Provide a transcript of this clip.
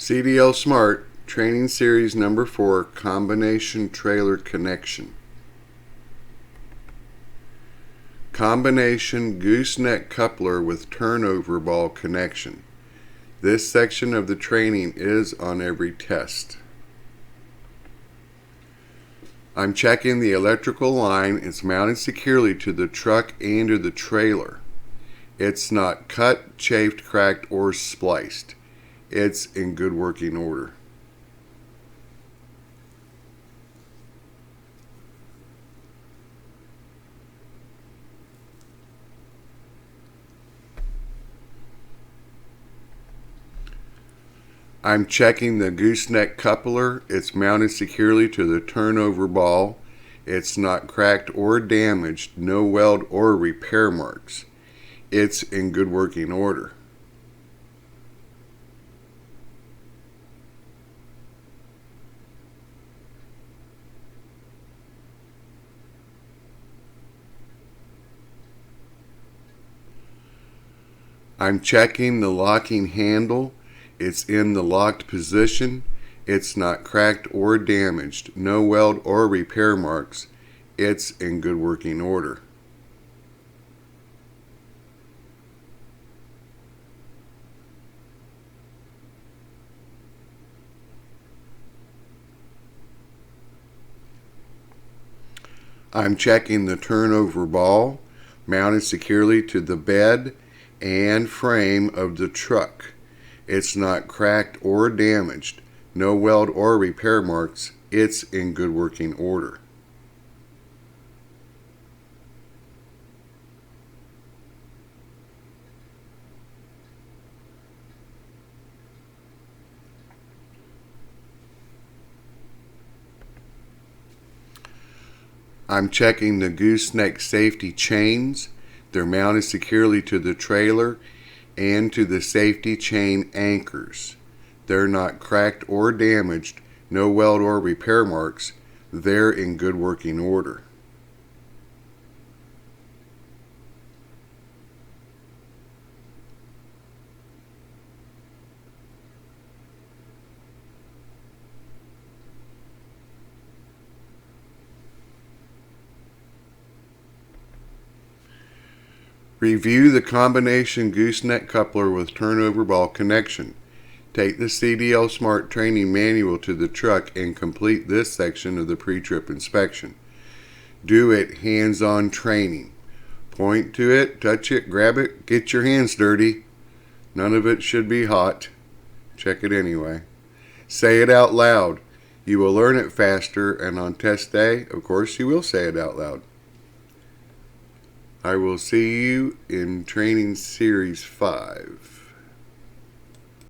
CDL Smart Training Series number 4 Combination Trailer Connection. Combination gooseneck coupler with turnover ball connection. This section of the training is on every test. I'm checking the electrical line. It's mounted securely to the truck and to the trailer. It's not cut, chafed, cracked, or spliced. It's in good working order. I'm checking the gooseneck coupler. It's mounted securely to the turnover ball. It's not cracked or damaged, no weld or repair marks. It's in good working order. I'm checking the locking handle. It's in the locked position. It's not cracked or damaged, no weld or repair marks. It's in good working order. I'm checking the turnover ball, mounted securely to the bed and frame of the truck. It's not cracked or damaged, no weld or repair marks. It's in good working order. I'm checking the gooseneck safety chains. They're mounted securely to the trailer and to the safety chain anchors. They're not cracked or damaged, no weld or repair marks. They're in good working order. Review the combination gooseneck coupler with turnover ball connection. Take the CDL Smart Training Manual to the truck and complete this section of the pre-trip inspection. Do it hands-on training. Point to it, touch it, grab it, get your hands dirty. None of it should be hot. Check it anyway. Say it out loud. You will learn it faster, and on test day, of course, you will say it out loud. I will see you in Training Series 5.